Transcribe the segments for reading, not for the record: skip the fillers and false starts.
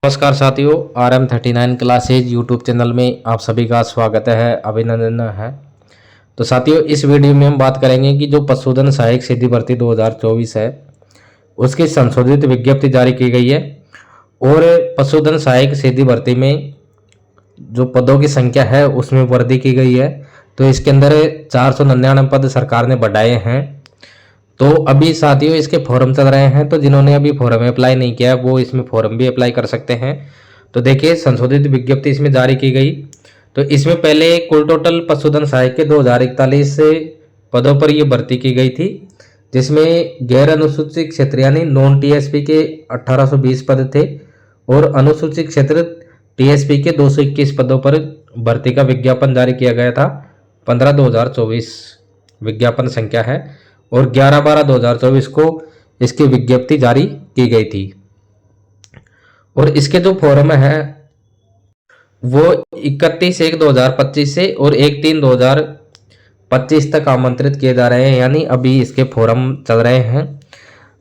नमस्कार साथियों, RM39 classes YouTube channel में आप सभी का स्वागत है, अभिनंदन है। तो साथियों, इस वीडियो में हम बात करेंगे कि जो पशुधन सहायक सीधी भर्ती 2024 है उसकी संशोधित विज्ञप्ति जारी की गई है। और पशुधन सहायक सीधी भर्ती में जो पदों की संख्या है उसमें वृद्धि की गई है। तो इसके अंदर 499 पद सरकार ने बढ़ाए हैं। तो अभी साथियों इसके फॉर्म चल रहे हैं, तो जिन्होंने अभी फॉर्म अप्लाई नहीं किया वो इसमें फॉर्म भी अप्लाई कर सकते हैं। तो देखिए, संशोधित विज्ञप्ति इसमें जारी की गई। तो इसमें पहले कुल टोटल पशुधन सहायक के 2041 पदों पर ये भर्ती की गई थी, जिसमें गैर अनुसूचित क्षेत्र यानी नॉन टीएसपी के 1820 पद थे और अनुसूचित क्षेत्र टीएसपी के 221 पदों पर भर्ती का विज्ञापन जारी किया गया था। 15/2024 विज्ञापन संख्या है और 11/12/2024 को इसकी विज्ञप्ति जारी की गई थी। और इसके जो फॉर्म है वो 31/1/2025 से और 1/3/2025 तक आमंत्रित किए जा रहे हैं, यानी अभी इसके फॉर्म चल रहे हैं,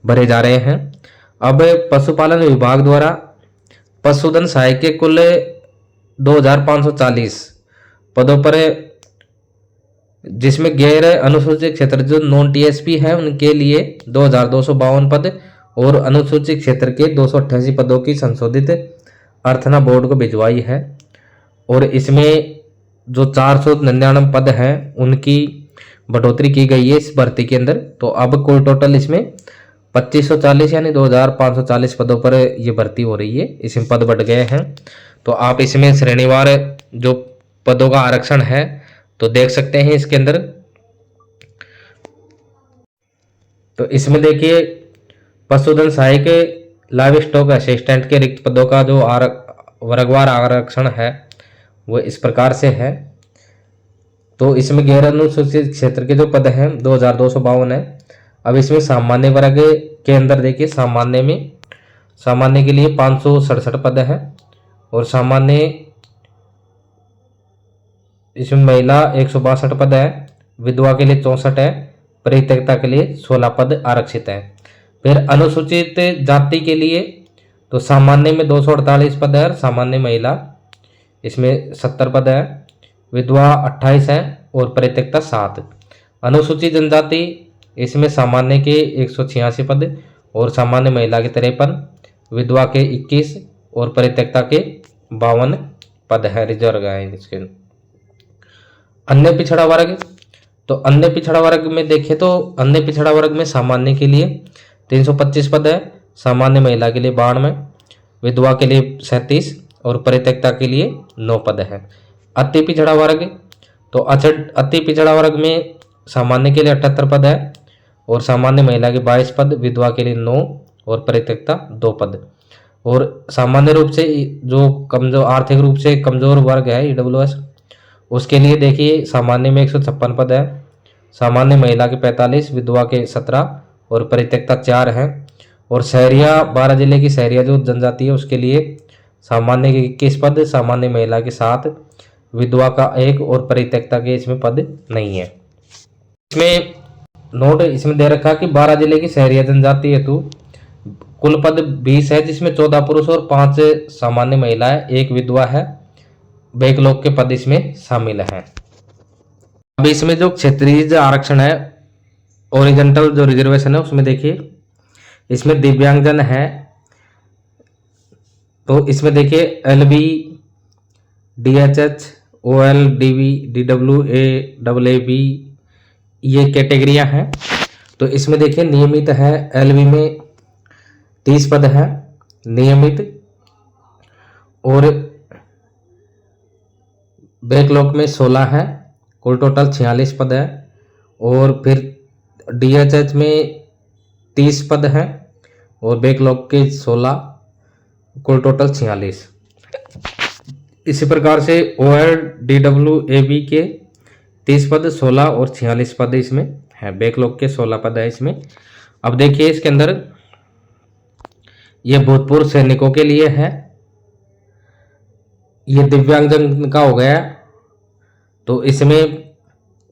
भरे जा रहे हैं। अब पशुपालन विभाग द्वारा पशुधन सहायक के कुल 2540 पदों पर, जिसमें गैर अनुसूचित क्षेत्र जो नॉन टीएसपी है उनके लिए 2252 पद और अनुसूचित क्षेत्र के 288 पदों की संशोधित अर्थना बोर्ड को भिजवाई है। और इसमें जो 499 पद हैं उनकी बढ़ोतरी की गई है इस भर्ती के अंदर। तो अब कुल टोटल इसमें 2540 यानी 2540 पदों पर ये भर्ती हो रही है। इसमें पद बढ़ गए हैं। तो आप इसमें श्रेणीवार जो पदों का आरक्षण है तो देख सकते हैं इसके अंदर। तो इसमें देखिए, पशुधन सहायक लाइव स्टॉक असिस्टेंट के रिक्त पदों का जो वर्गवार आरक्षण है वो इस प्रकार से है। तो इसमें गैर अनुसूचित क्षेत्र के जो पद हैं 2252 है। अब इसमें सामान्य वर्ग के अंदर देखिए, सामान्य के लिए 567 पद है और सामान्य इसमें महिला 162 पद है, विधवा के लिए 64 है, परित्यक्ता के लिए 16 पद आरक्षित है। फिर अनुसूचित जाति के लिए तो सामान्य में 248 पद है, सामान्य महिला इसमें 70 पद है, विधवा 28 है और परित्यक्ता 7। अनुसूचित जनजाति इसमें सामान्य के 186 पद और सामान्य महिला के 53, विधवा के 21 और परित्यक्ता के 52 पद है, रिजर्व है इसके। अन्य पिछड़ा वर्ग, तो अन्य पिछड़ा वर्ग में देखें तो अन्य पिछड़ा वर्ग में सामान्य के लिए 325 पद है, सामान्य महिला के लिए 92, विधवा के लिए 37 और परित्यक्ता के लिए 9 पद है। अति पिछड़ा वर्ग, तो अति पिछड़ा वर्ग में सामान्य के लिए 78 पद है और सामान्य महिला के 22 पद, विधवा के लिए 9 और परित्यक्ता 2 पद। और सामान्य रूप से जो कमजोर, आर्थिक रूप से कमजोर वर्ग है ईडब्ल्यूएस, उसके लिए देखिए सामान्य में 156 पद है, सामान्य महिला के 45, विधवा के 17 और परित्यक्ता 4 है। और शहरिया 12 जिले की शहरिया जो जनजाति है उसके लिए सामान्य के 21 पद, सामान्य महिला के 7, विधवा का 1 और परित्यक्ता के इसमें पद नहीं है। इसमें नोट इसमें दे रखा कि 12 जिले की शहरिया जनजाति हेतु कुल पद 20 है, जिसमें 14 पुरुष और 5 सामान्य महिला है, 1 विधवा है। बैकलॉग के पद इसमें शामिल हैं। अब इसमें जो क्षेत्रीय आरक्षण है, ओरिजेंटल जो रिजर्वेशन है उसमें देखिए, इसमें दिव्यांगजन है तो इसमें देखिए LB, DHH, OL, DV, DW, AAAB ये कैटेगरियां हैं। तो इसमें देखिए नियमित है, LB में 30 पद है नियमित और बैकलॉग में 16 है, कुल टोटल 46 पद है। और फिर DHH में 30 पद है और बैकलॉग के 16, कुल टोटल 46। इसी प्रकार से OL, DW, AB के 30 पद, 16 और 46 पद इसमें है, बैकलॉग के 16 पद है इसमें। अब देखिए इसके अंदर ये भूतपूर्व सैनिकों के लिए है, ये दिव्यांगजन का हो गया। तो इसमें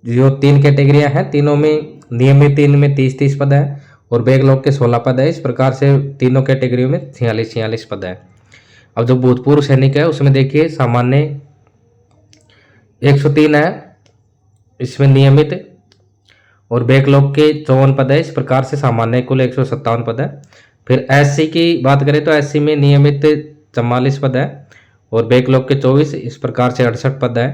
जो 3 कैटेगरियां हैं, तीनों में नियमित 3 में 30-30 पद है और बैकलॉग के 16 पद है। इस प्रकार से तीनों कैटेगरियों में 46-46 पद है। अब जो भूतपूर्व सैनिक है उसमें देखिए सामान्य 103 है, इसमें नियमित और बैकलॉग के 54 पद है। इस प्रकार से सामान्य कुल 157 पद है। फिर एससी की बात करें तो एससी में नियमित 44 पद है और बैकलॉग के 24, इस प्रकार से 68 पद है।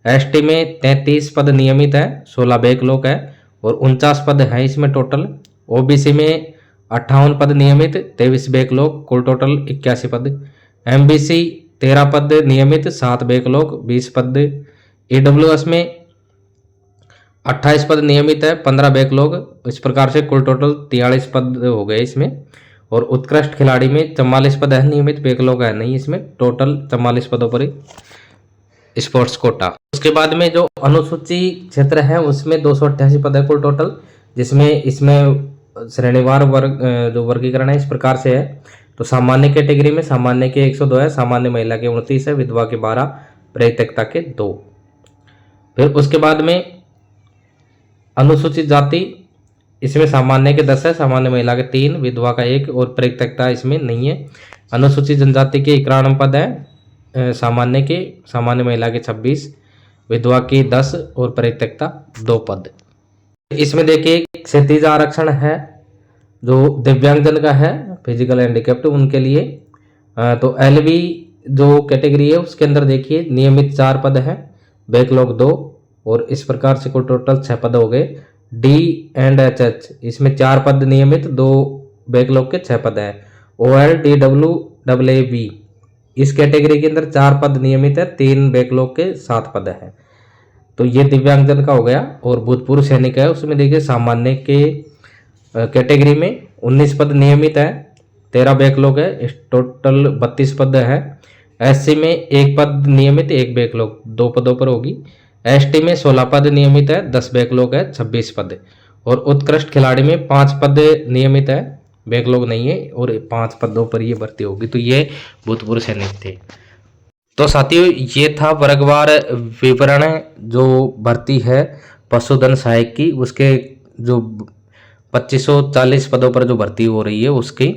एसटी में 33 पद नियमित है, 16 बैकलॉग है और 49 पद है इसमें टोटल। ओबीसी में 58 पद नियमित, 23 बैकलॉग, कुल टोटल 81 पद। एमबीसी 13 पद नियमित, 7 बैकलॉग, 20 पद। ईडब्ल्यूएस में 28 पद नियमित है, 15 बैकलॉग, इस प्रकार से कुल टोटल 43 पद हो गए इसमें। और उत्कृष्ट खिलाड़ी में 44 पद है नियमित, बैकलॉग है नहीं इसमें, टोटल 44 पदों पर स्पोर्ट्स कोटा। उसके बाद में जो अनुसूची क्षेत्र है उसमें 288 पद है कुल टोटल, जिसमें इसमें श्रेणीवार वर्ग जो वर्गीकरण है इस प्रकार से है। तो सामान्य कैटेगरी में सामान्य के 102 है, सामान्य महिला के 29 है, विधवा के 12, परित्यक्ता के 2। फिर उसके बाद में अनुसूचित जाति, इसमें सामान्य के 10 है, सामान्य महिला के 3, विधवा का 1 और परित्यक्ता इसमें नहीं है। अनुसूचित जनजाति के 91 पद है, सामान्य महिला के 26, विधवा की 10 और परित्यक्ता 2 पद। इसमें देखिए क्षैतिज आरक्षण है जो दिव्यांगजन का है, फिजिकल हैंडीकैप्ड उनके लिए। तो एलवी जो कैटेगरी है उसके अंदर देखिए नियमित 4 पद है, बैकलॉग 2 और इस प्रकार से कुल टोटल 6 पद हो गए। डी एंड एच एच इसमें 4 पद नियमित, 2 बैकलॉग के 6 पद है। OL DW AA B इस कैटेगरी के अंदर 4 पद नियमित है, 3 बैकलॉग के 7 पद है। तो ये दिव्यांगजन का हो गया। और भूतपूर्व सैनिक है उसमें देखिए सामान्य के कैटेगरी में 19 पद नियमित है, 13 बैकलॉग है, इस टोटल 32 पद है। एससी में 1 पद नियमित, 1 बैकलॉग, 2 पदों पर होगी। एसटी में 16 पद नियमित है, 10 बैकलॉग है, 26 पद। और उत्कृष्ट खिलाड़ी में 5 पद नियमित है, बैकलॉग नहीं है और 5 पदों पर ये भर्ती होगी। तो ये भूतपूर्व सैनिक थे। तो साथियों ये था वर्गवार विवरण जो भर्ती है पशुधन सहायक की, उसके जो 2540 पदों पर जो भर्ती हो रही है उसकी।